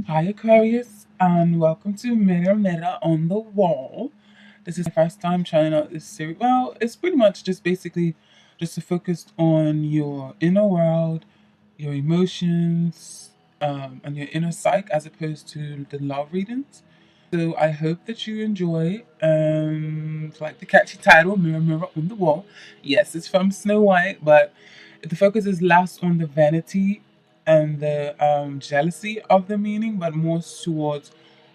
Hi Aquarius and welcome to Mirror on the Wall. This is my first time trying out this series. Well, it's pretty much just basically just to focus on your inner world, your emotions, and your inner psyche as opposed to the love readings. So I hope that you enjoy. Like the catchy title, Mirror on the Wall. Yes, it's from Snow White, but the focus is less on the vanity and the jealousy of the meaning, but more towards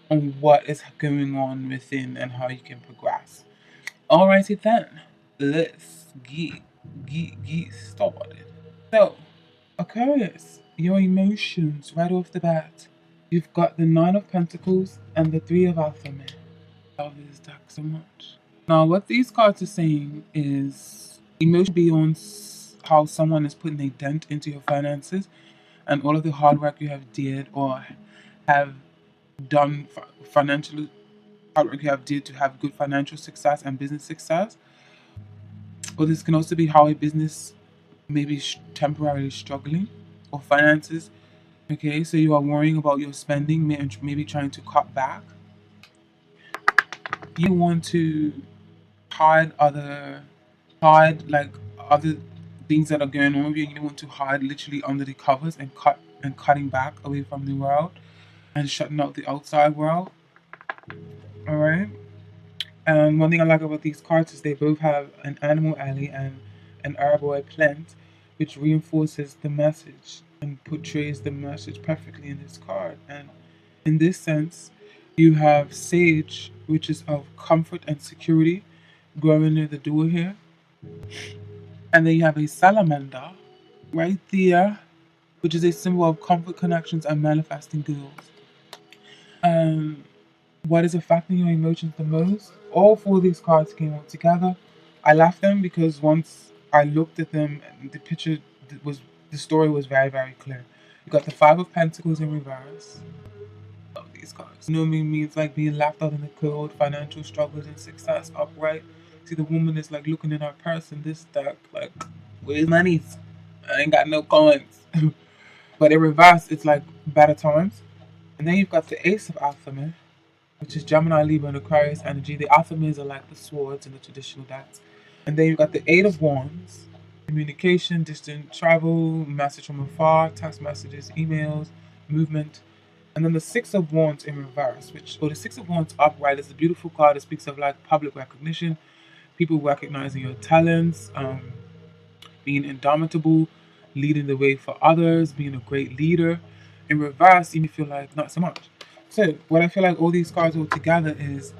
on what is going on within and how you can progress. Alrighty then, let's get started. So, Aquarius, your emotions right off the bat. You've got the Nine of Pentacles and the Three of Alphabet. I love this deck so much. Now, what these cards are saying is emotion beyond how someone is putting a dent into your finances and all of the hard work you have did or have done financially, hard work you have did to have good financial success and business success. Or this can also be how a business may be temporarily struggling or finances. Okay, so you are worrying about your spending, maybe trying to cut back. You want to hide like other things that are going on with you. You want to hide literally under the covers and cutting back away from the world and shutting out the outside world. All right. And one thing I like about these cards is they both have an animal alley and an arboreal plant, which reinforces the message and portrays the message perfectly in this card. And in this sense, you have sage, which is of comfort and security, growing near the door here. And then you have a salamander right there, which is a symbol of comfort, connections, and manifesting goals. And what is affecting your emotions the most? All four of these cards came out together. I left them because once I looked at them, the picture was the story was very, very clear. You got the Five of Pentacles in reverse. Love these cards. Normally means like being left out in the cold, financial struggles and success upright. See, the woman is like looking in her purse in this deck, like, where's money's? I ain't got no coins. But in reverse, it's like better times. And then you've got the Ace of Alphabet, which is Gemini, Libra, and Aquarius energy. The Alphabets are like the swords in the traditional decks. And then you've got the Eight of Wands, communication, distant travel, message from afar, text messages, emails, movement. And then the Six of Wands in reverse, or the Six of Wands upright is a beautiful card. It speaks of like public recognition, people recognizing your talents, being indomitable, leading the way for others, being a great leader. In reverse, you may feel like not so much. So, what I feel like all these cards all together is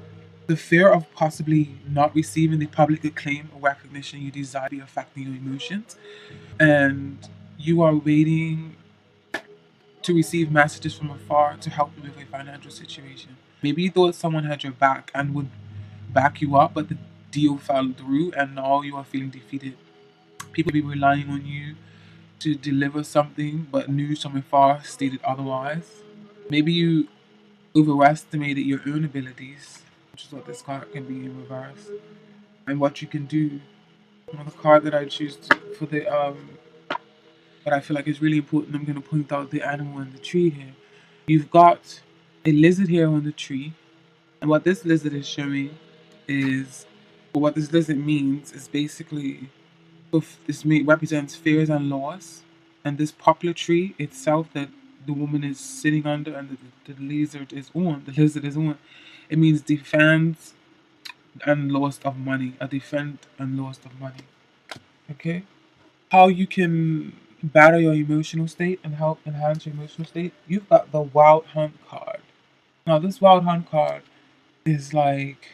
the fear of possibly not receiving the public acclaim or recognition you desire be affecting your emotions. And you are waiting to receive messages from afar to help you with a financial situation. Maybe you thought someone had your back and would back you up, but the deal fell through and now you are feeling defeated. People be relying on you to deliver something, but news from afar stated otherwise. Maybe you overestimated your own abilities, which is what this card can be in reverse, and what you can do. On the card that I choose for the what I feel like is really important, I'm going to point out the animal and the tree here. You've got a lizard here on the tree, and what this lizard is showing is, or what this lizard means is basically, this represents fears and loss, and this poplar tree itself that the woman is sitting under and the lizard is on, it means defense and loss of money, a defend and loss of money. Okay? How you can battle your emotional state and help enhance your emotional state, you've got the Wild Hunt card. Now, this Wild Hunt card is like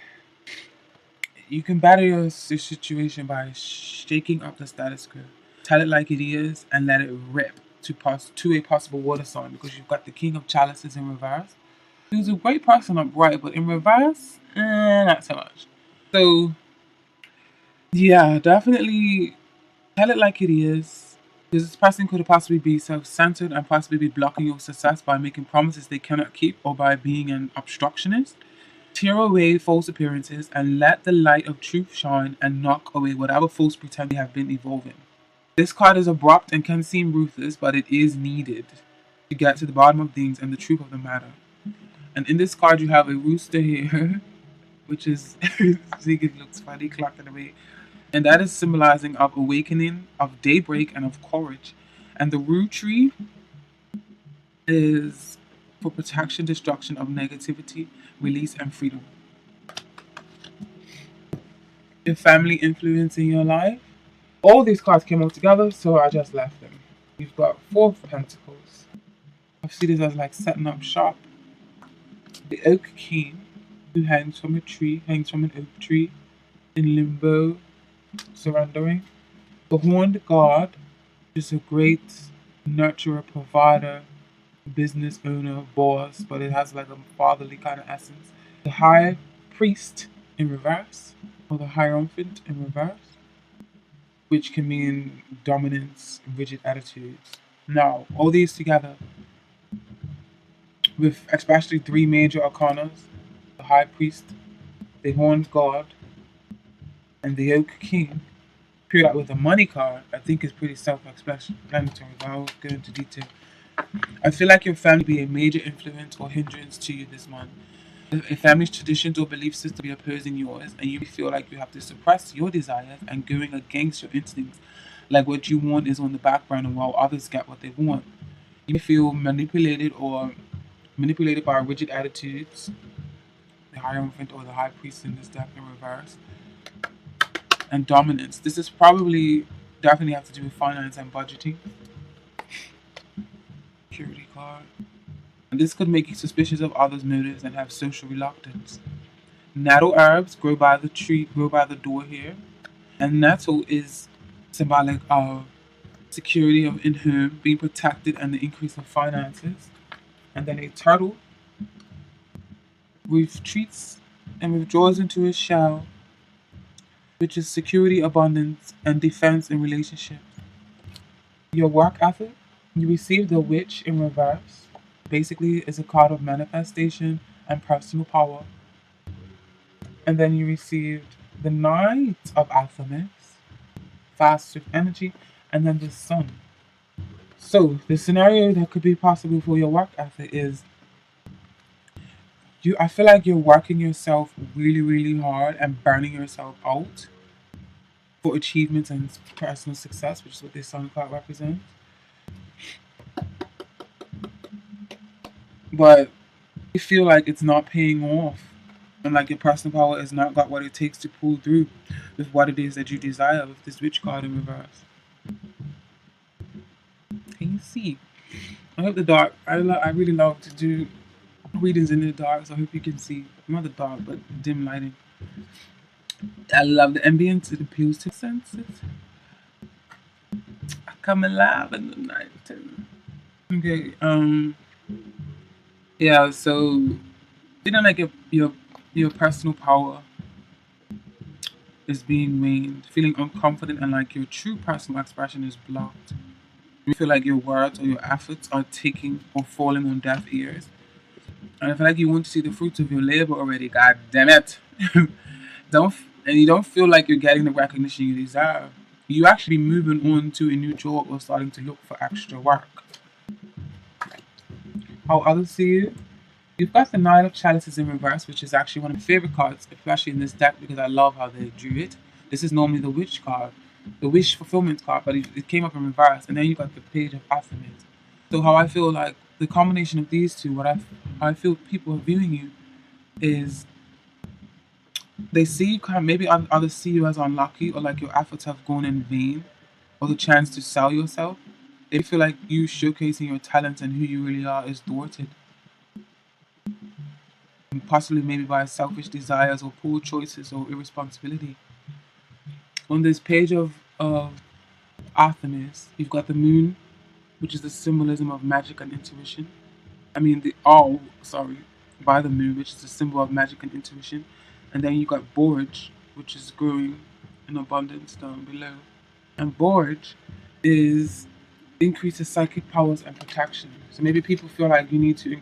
you can battle your situation by shaking up the status quo. Tell it like it is and let it rip to a possible water sign because you've got the King of Chalices in reverse. Who's a great person upright, but in reverse, not so much. So, yeah, definitely tell it like it is. Because this person could possibly be self-centered and possibly be blocking your success by making promises they cannot keep or by being an obstructionist. Tear away false appearances and let the light of truth shine and knock away whatever false pretend they have been evolving. This card is abrupt and can seem ruthless, but it is needed. to get to the bottom of things and the truth of the matter. And in this card, you have a rooster here, which is, I think it looks funny, clocking away. And that is symbolizing of awakening, of daybreak, and of courage. And the root tree is for protection, destruction of negativity, release, and freedom. Your family influence in your life. All these cards came all together, so I just left them. You've got Four of Pentacles. I see this as like setting up shop. The Oak King, who hangs from a tree, hangs from an oak tree, in limbo, surrendering. The Horned God is a great nurturer, provider, business owner, boss, but it has like a fatherly kind of essence. The High Priest in reverse, or the Hierophant in reverse, which can mean dominance, rigid attitudes. Now, all these together, with especially three major arcanas, the High Priest, the Horned God, and the Oak King, paired out with the Money card, I think is pretty self-explanatory, but I'll go into detail. I feel like your family be a major influence or hindrance to you this month. If a family's traditions or belief system be opposing yours, and you feel like you have to suppress your desires and going against your instincts, like what you want is on the back burner while others get what they want. You may feel manipulated by rigid attitudes, the Hierophant or the High Priest in this deck in reverse, and dominance. This is probably definitely have to do with finance and budgeting. Security card. And this could make you suspicious of others' motives and have social reluctance. Nettle herbs grow by the tree, grow by the door here. And nettle is symbolic of security of in home, being protected, and the increase of finances. And then a turtle retreats and withdraws into a shell, which is security, abundance, and defense in relationships. Your work ethic, you receive the Witch in reverse. Basically, it's a card of manifestation and personal power. And then you received the Knight of Alchemist, fast with energy, and then the Sun. So the scenario that could be possible for your work ethic is I feel like you're working yourself really, really hard and burning yourself out for achievements and personal success, which is what this Sun card represents. But you feel like it's not paying off, and like your personal power has not got what it takes to pull through with what it is that you desire with this Witch card in reverse. Can you see? I hope the dark. I really love to do readings in the dark, so I hope you can see. Not the dark, but dim lighting. I love the ambience. It appeals to senses. I come alive in the night. Okay. Yeah. So, feeling like your personal power is being waned, feeling unconfident, and like your true personal expression is blocked. You feel like your words or your efforts are taking or falling on deaf ears. And I feel like you want to see the fruits of your labor already. God damn it! And you don't feel like you're getting the recognition you deserve. You actually moving on to a new job or starting to look for extra work. How others see you. You've got the Nine of Chalices in reverse, which is actually one of my favorite cards, especially in this deck because I love how they drew it. This is normally the Witch card, the Wish Fulfillment card, but it came up in reverse, and then you got the Page of Affirmation. So how I feel like the combination of these two, how I feel people are viewing you is they see you kind of, maybe others see you as unlucky or like your efforts have gone in vain, or the chance to sell yourself. They feel like you showcasing your talents and who you really are is thwarted. And possibly maybe by selfish desires or poor choices or irresponsibility. On this page of Artemis, you've got the moon, which is the symbolism of magic and intuition. I mean, by the moon, which is the symbol of magic and intuition. And then you got borage, which is growing in abundance down below. And borage is increases psychic powers and protection. So maybe people feel like you need to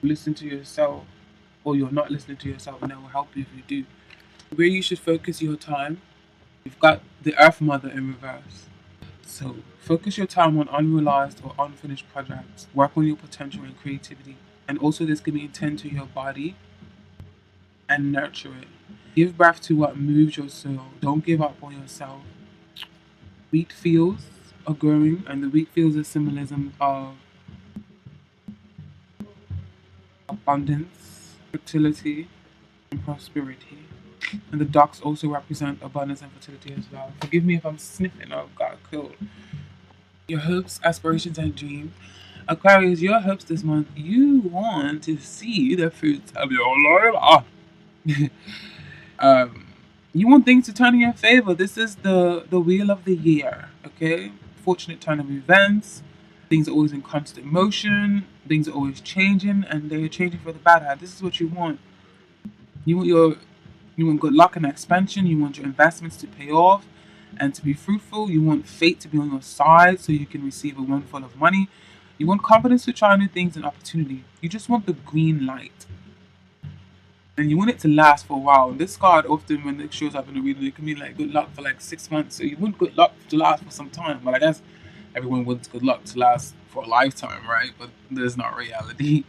listen to yourself, or you're not listening to yourself, and that will help you if you do. Where you should focus your time, you've got the Earth Mother in reverse. So focus your time on unrealized or unfinished projects. Work on your potential and creativity. And also this can be intend to your body and nurture it. Give breath to what moves your soul. Don't give up on yourself. Wheat fields are growing, and the wheat fields are symbolism of abundance, fertility, and prosperity. And the ducks also represent abundance and fertility as well. Forgive me if I'm sniffing, I've got a cold. Your hopes, aspirations, and dreams. Aquarius, your hopes this month, you want to see the fruits of your labor. um, you want things to turn in your favor. This is the wheel of the year, okay? Fortunate turn of events. Things are always in constant motion. Things are always changing, and they're changing for the better. This is what you want. You want you want good luck and expansion. You want your investments to pay off and to be fruitful. You want fate to be on your side so you can receive a windfall of money. You want confidence to try new things and opportunity. You just want the green light. And you want it to last for a while. And this card often, when it shows up in the reading, it can mean like good luck for like 6 months. So you want good luck to last for some time. But I guess everyone wants good luck to last for a lifetime, right? But there's not reality.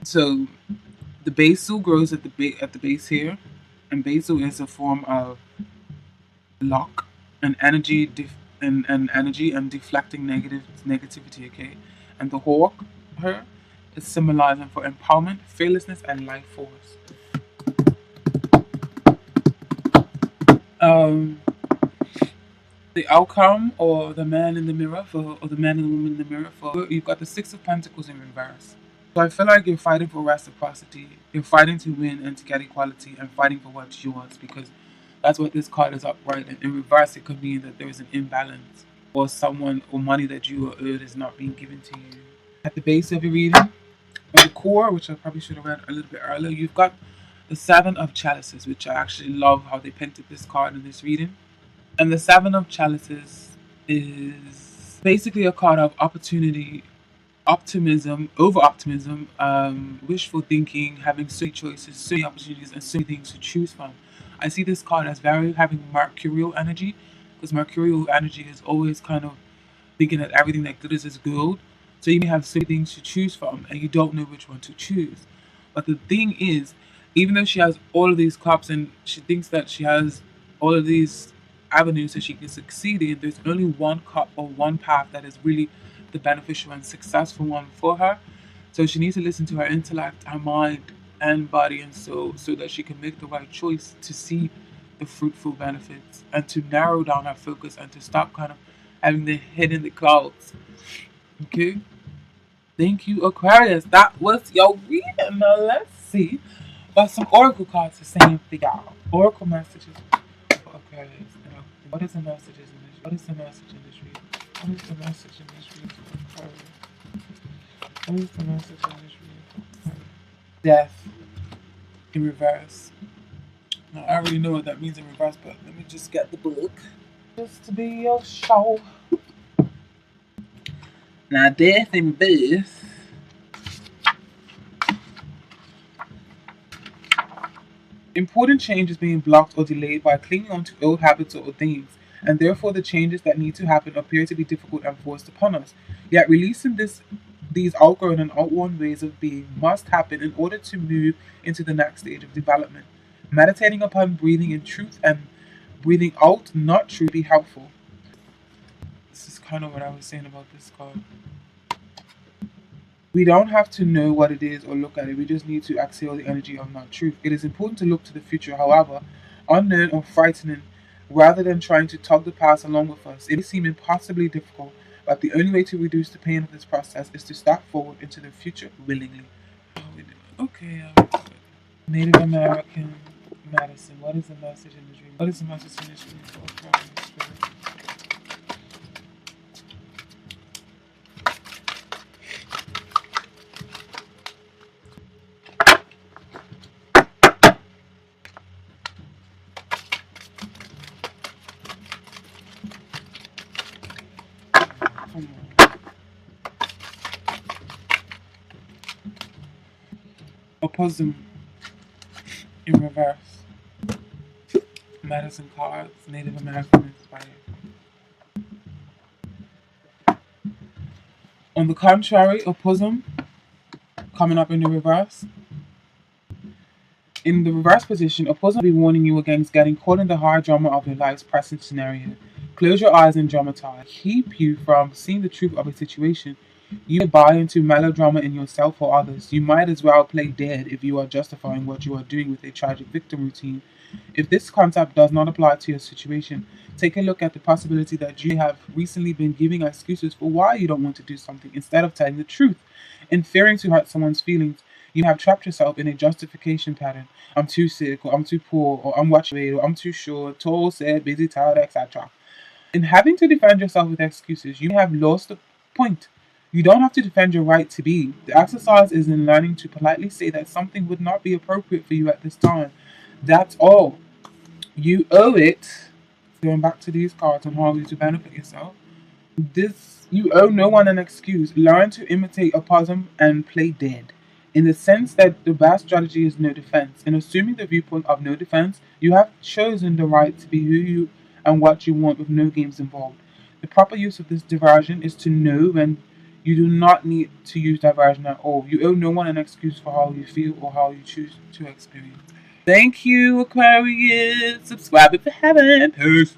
So the basil grows at the base here, and basil is a form of luck and and energy and deflecting negativity. Okay, and the hawk, her, is symbolizing for empowerment, fearlessness, and life force. Um, the outcome, or the man in the mirror or the man and the woman in the mirror for, you've got the Six of Pentacles in reverse. So I feel like you're fighting for reciprocity. You're fighting to win and to get equality and fighting for what's yours, because that's what this card is upright. And in reverse, it could mean that there is an imbalance, or someone or money that you are owed is not being given to you. At the base of your reading, at the core, which I probably should have read a little bit earlier, you've got the Seven of Chalices, which I actually love how they painted this card in this reading. And the Seven of Chalices is basically a card of opportunity, optimism, over optimism, wishful thinking, having so many choices, so many opportunities, and so many things to choose from. I see this card as very having mercurial energy, because mercurial energy is always kind of thinking that everything that glitters is gold. So you may have so many things to choose from, and you don't know which one to choose. But the thing is, even though she has all of these cups and she thinks that she has all of these avenues that she can succeed in, there's only one cup or one path that is really the beneficial and successful one for her. So she needs to listen to her intellect, her mind, and body and soul, so that she can make the right choice to see the fruitful benefits and to narrow down her focus and to stop kind of having the head in the clouds. Okay? Thank you, Aquarius. That was your reading. Now let's see what some oracle cards are saying for y'all. Oracle messages for Aquarius. What is the messages in this? What is the message in this reading? What is the message in this reading for Aquarius? What is the message in this reading for Aquarius? Death in reverse. Now, I already know what that means in reverse, but let me just get the book just to be your show. Now, death in reverse. Important change is being blocked or delayed by clinging on to old habits or things, and therefore the changes that need to happen appear to be difficult and forced upon us. Yet releasing these outgrown and outworn ways of being must happen in order to move into the next stage of development. Meditating upon breathing in truth and breathing out not truth be helpful. This is kind of what I was saying about this card. We don't have to know what it is or look at it. We just need to exhale the energy of not truth. It is important to look to the future, however, unknown or frightening, rather than trying to tug the past along with us. It may seem impossibly difficult, but the only way to reduce the pain of this process is to step forward into the future willingly. Okay, Native American medicine. What is the message in this dream? What is the message in this dream for Spirit? Opossum in reverse. Medicine cards, Native American inspired. On the contrary, opossum coming up in the reverse. In the reverse position, opossum will be warning you against getting caught in the hard drama of your life's present scenario. Close your eyes and dramatize. Keep you from seeing the truth of a situation. You may buy into melodrama in yourself or others. You might as well play dead if you are justifying what you are doing with a tragic victim routine. If this concept does not apply to your situation, take a look at the possibility that you have recently been giving excuses for why you don't want to do something instead of telling the truth. In fearing to hurt someone's feelings, you have trapped yourself in a justification pattern. I'm too sick, or I'm too poor, or I'm watching weight, or I'm too short, tall, sad, busy, tired, etc. In having to defend yourself with excuses, you have lost the point. You don't have to defend your right to be. The exercise is in learning to politely say that something would not be appropriate for you at this time. That's all. You owe it. Going back to these cards on how you to benefit yourself. You owe no one an excuse. Learn to imitate a possum and play dead. In the sense that the best strategy is no defense. In assuming the viewpoint of no defense, you have chosen the right to be who you and what you want with no games involved. The proper use of this diversion is to know when you do not need to use diversion at all. You owe no one an excuse for how you feel or how you choose to experience. Thank you, Aquarius. Subscribe if you haven't. Peace.